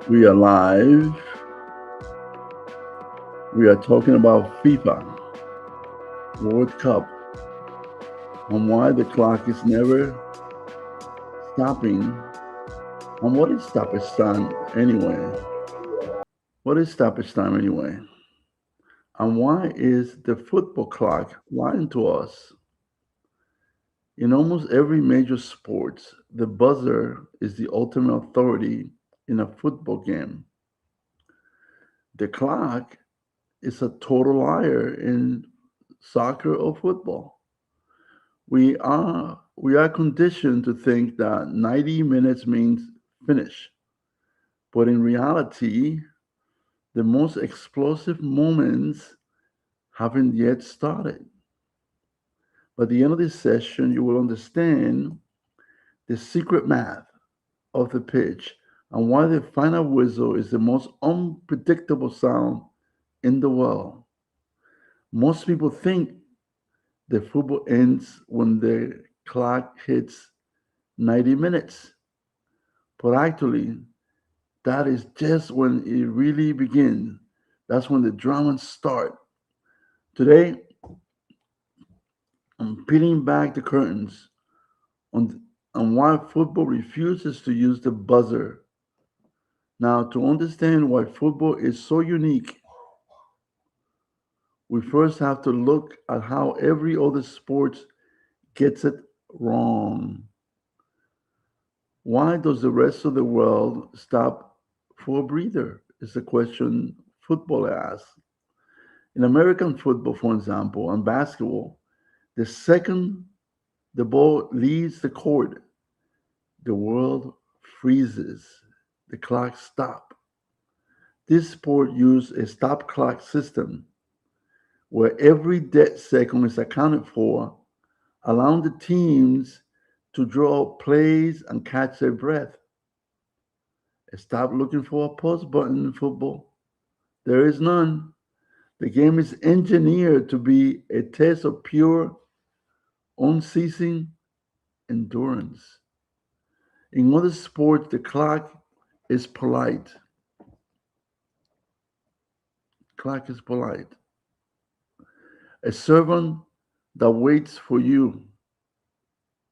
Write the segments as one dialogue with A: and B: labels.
A: We are live. We are talking about FIFA World Cup and why the clock is never stopping. And what is stoppage time anyway? What is stoppage time anyway? And why is the football clock lying to us? In almost every major sport, the buzzer is the ultimate authority in a football game. The clock is a total liar in soccer or football. We are conditioned to think that 90 minutes means finish. But in reality, the most explosive moments haven't yet started. By the end of this session, you will understand the secret math of the pitch and why the final whistle is the most unpredictable sound in the world. Most people think the football ends when the clock hits 90 minutes. But actually, that is just when it really begins. That's when the dramas start. Today, I'm peeling back the curtains on, on why football refuses to use the buzzer. Now, to understand why football is so unique, we first have to look at how every other sport gets it wrong. Why does the rest of the world stop for a breather? Is the question football asks. In American football, for example, and basketball, the second the ball leaves the court, the world freezes. The clock stops. This sport uses a stop clock system where every dead second is accounted for, allowing the teams to draw plays and catch their breath. Stop looking for a pause button in football. There is none. The game is engineered to be a test of pure, unceasing endurance. In other sports, the clock is polite. Clock is polite. A servant that waits for you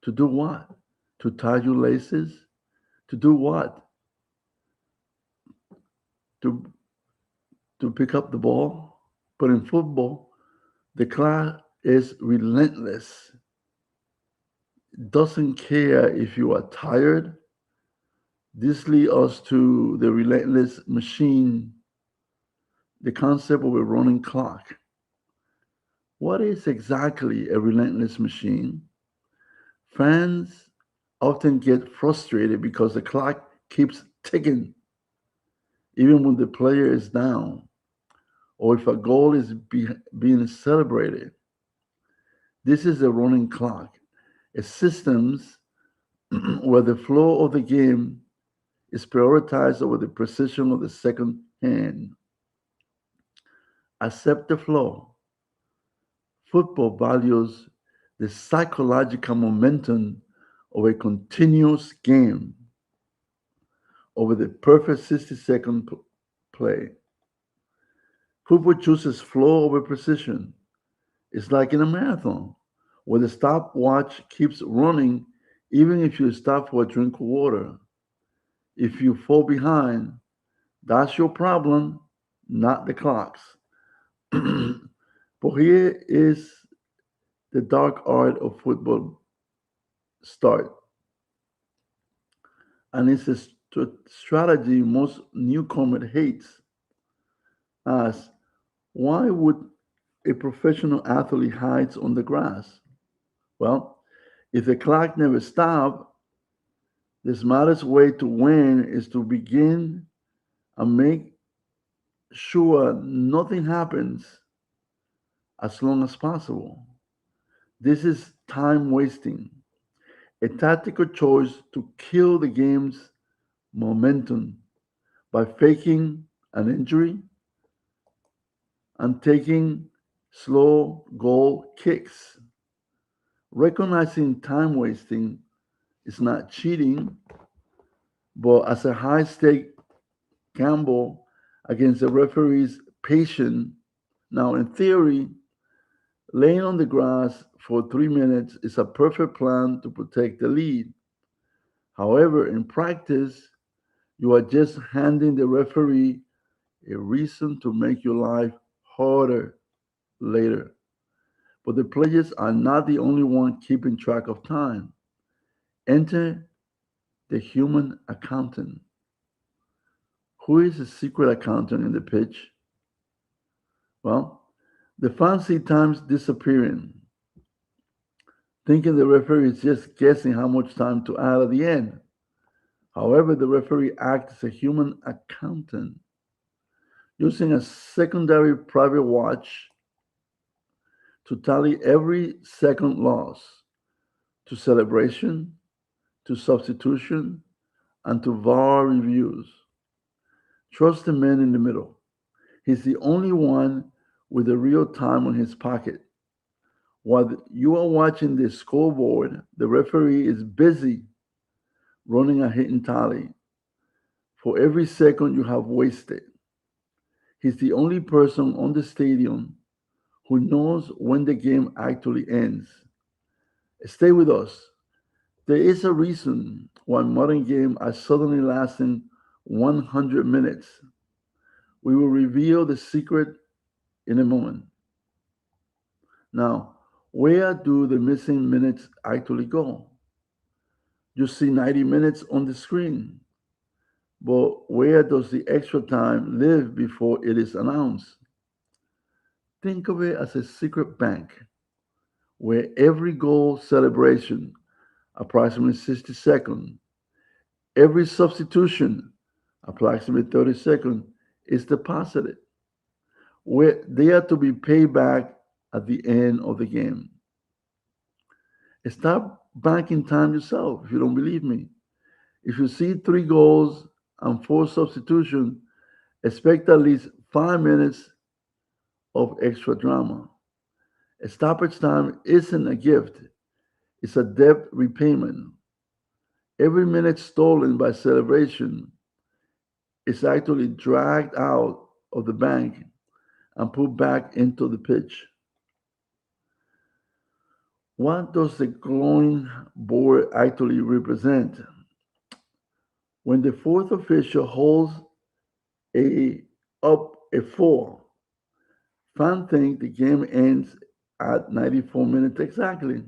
A: to do what? To tie your laces? To do what? To pick up the ball? But in football, the clock is relentless. It doesn't care if you are tired. This leads us to the relentless machine, the concept of a running clock. What is exactly a relentless machine? Fans often get frustrated because the clock keeps ticking even when the player is down or if a goal is being celebrated. This is a running clock, a system where the flow of the game is prioritized over the precision of the second hand. Accept the flow. Football values the psychological momentum of a continuous game over the perfect 60-second play. Football chooses flow over precision. It's like in a marathon, where the stopwatch keeps running even if you stop for a drink of water. If you fall behind, that's your problem, not the clocks. But here is the dark art of football start. And it's a strategy most newcomer hates. As why would a professional athlete hide on the grass? Well, if the clock never stops, the smartest way to win is to begin and make sure nothing happens as long as possible. This is time wasting, a tactical choice to kill the game's momentum by faking an injury and taking slow goal kicks. Recognizing time wasting is not cheating, but as a high stake gamble against the referee's patience. Now, in theory, laying on the grass for 3 minutes is a perfect plan to protect the lead. However, in practice, you are just handing the referee a reason to make your life harder later. But the players are not the only one keeping track of time. Enter the human accountant. Who is the secret accountant in the pitch? Well, the fans see times disappearing, thinking the referee is just guessing how much time to add at the end. However, the referee acts as a human accountant, using a secondary private watch to tally every second loss, to celebration, to substitution, and to VAR reviews. Trust the man in the middle. He's the only one with the real time on his pocket. While you are watching the scoreboard, the referee is busy running a hidden tally for every second you have wasted. He's the only person on the stadium who knows when the game actually ends. Stay with us. There is a reason why modern games are suddenly lasting 100 minutes. We will reveal the secret in a moment. Now, where do the missing minutes actually go? You see 90 minutes on the screen, but where does the extra time live before it is announced? Think of it as a secret bank where every goal celebration, approximately 60 seconds, every substitution, approximately 30 seconds, is deposited, where they are to be paid back at the end of the game. Start banking time yourself if you don't believe me. If you see 3 goals and 4 substitutions, expect at least 5 minutes of extra drama. A stoppage time isn't a gift, it's a debt repayment. Every minute stolen by celebration is actually dragged out of the bank and put back into the pitch. What does the glowing board actually represent? When the fourth official holds a up a four, fans think the game ends at 94 minutes exactly.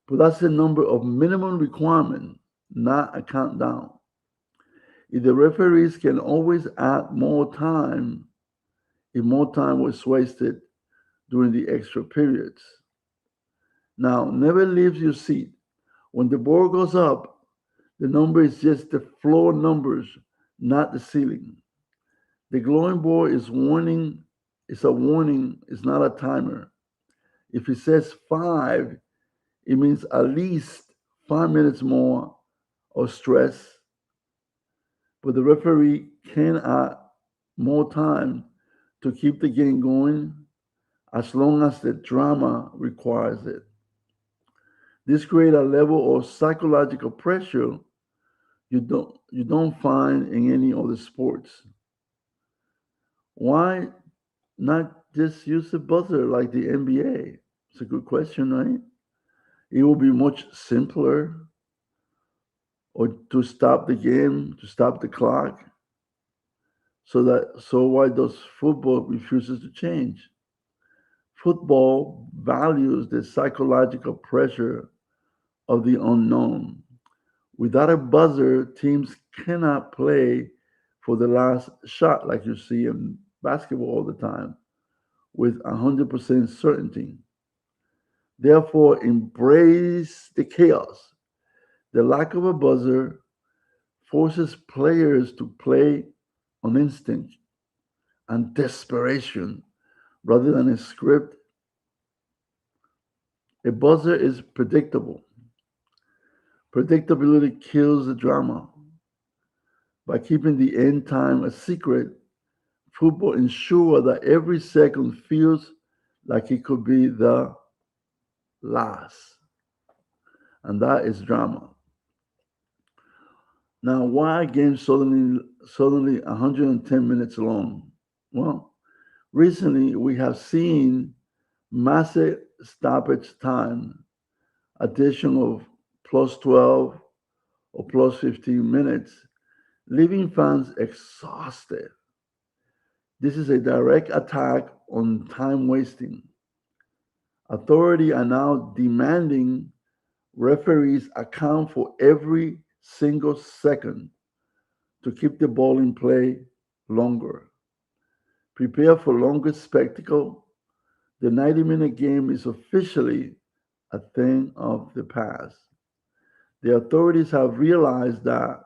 A: But that's the number of minimum requirement, not a countdown. If the referees can always add more time, if more time was wasted during the extra periods. Now, never leave your seat. When the board goes up, the number is just the floor numbers, not the ceiling. The glowing board is warning, it's a warning, it's not a timer. If it says 5, it means at least 5 minutes more of stress, but the referee can add more time to keep the game going as long as the drama requires it. This creates a level of psychological pressure you don't find in any other sports. Why not just use the buzzer like the NBA? It's a good question, right? It will be much simpler, or to stop the game, to stop the clock. So why does football refuses to change? Football values the psychological pressure of the unknown. Without a buzzer, teams cannot play for the last shot like you see in basketball all the time with 100% certainty. Therefore, embrace the chaos. The lack of a buzzer forces players to play on instinct and desperation rather than a script. A buzzer is predictable. Predictability kills the drama. By keeping the end time a secret, football ensures that every second feels like it could be the last. And that is drama. Now, why are games suddenly 110 minutes long? Well, recently we have seen massive stoppage time, addition of plus 12 or plus 15 minutes, leaving fans exhausted. This is a direct attack on time wasting. Authorities are now demanding referees account for every single second to keep the ball in play longer. Prepare for longer spectacle. The 90-minute game is officially a thing of the past. The authorities have realized that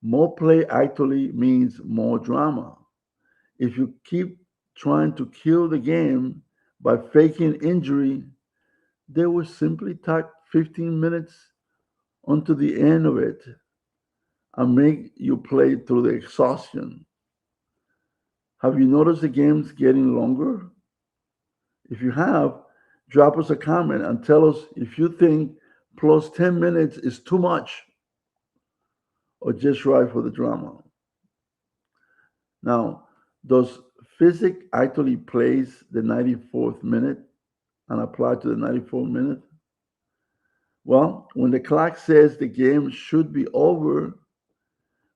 A: more play actually means more drama. If you keep trying to kill the game by faking injury, they will simply tack 15 minutes onto the end of it and make you play through the exhaustion. Have you noticed the games getting longer? If you have, drop us a comment and tell us if you think plus 10 minutes is too much or just right for the drama. Now, does physics actually place the 94th minute and apply to the 94th minute? Well, when the clock says the game should be over,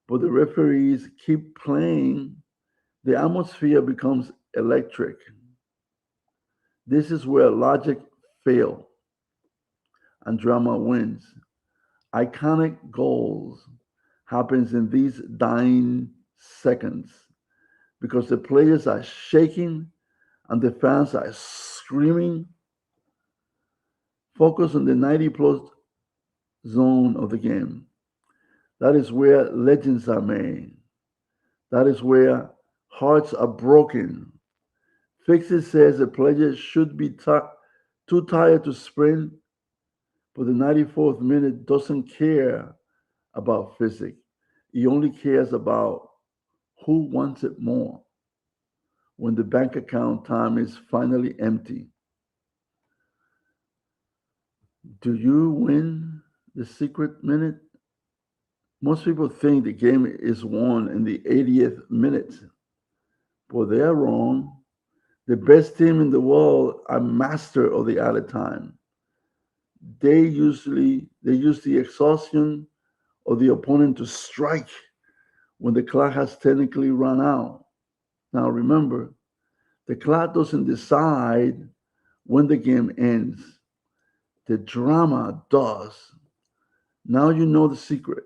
A: but the referees keep playing, the atmosphere becomes electric. This is where logic fails and drama wins. Iconic goals happens in these dying seconds because the players are shaking and the fans are screaming. Focus on the 90 plus zone of the game. That is where legends are made. That is where hearts are broken. Fixit says the player should be too tired to sprint, but the 94th minute doesn't care about physics. He only cares about who wants it more when the bank account time is finally empty. Do you win the secret minute? Most people think the game is won in the 80th minute, but they are wrong. The best team in the world are master of the added time. They use the exhaustion of the opponent to strike when the clock has technically run out. Now remember, the clock doesn't decide when the game ends. The drama does. Now you know the secret.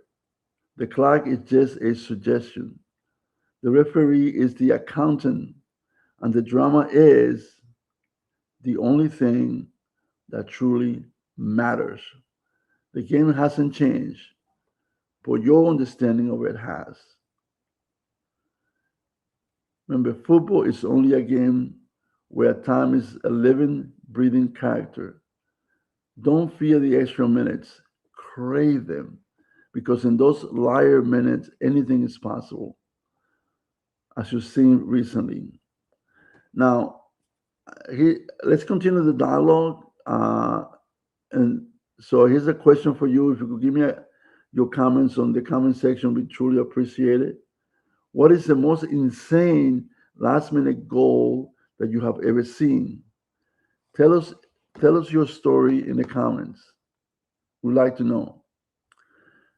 A: The clock is just a suggestion. The referee is the accountant, and the drama is the only thing that truly matters. The game hasn't changed, but your understanding of it has. Remember, football is only a game where time is a living, breathing character. Don't fear the extra minutes, crave them, because in those liar minutes, anything is possible, as you've seen recently. Now, let's continue the dialogue. And so here's a question for you. If you could give me your comments on the comment section, we truly appreciate it. What is the most insane last minute goal that you have ever seen? Tell us tell us your story in the comments. We'd like to know.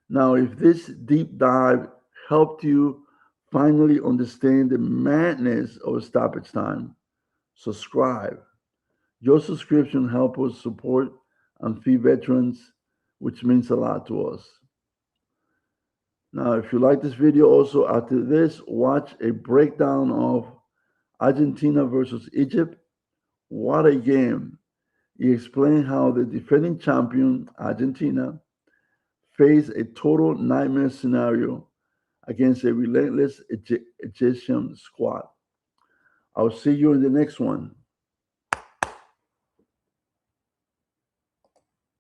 A: Now, if this deep dive helped you finally understand the madness of stoppage time, subscribe. Your subscription helps us support and feed veterans, which means a lot to us. Now, if you like this video, also after this, watch a breakdown of Argentina versus Egypt. What a game! He explained how the defending champion, Argentina, faced a total nightmare scenario against a relentless Egyptian squad. I'll see you in the next one.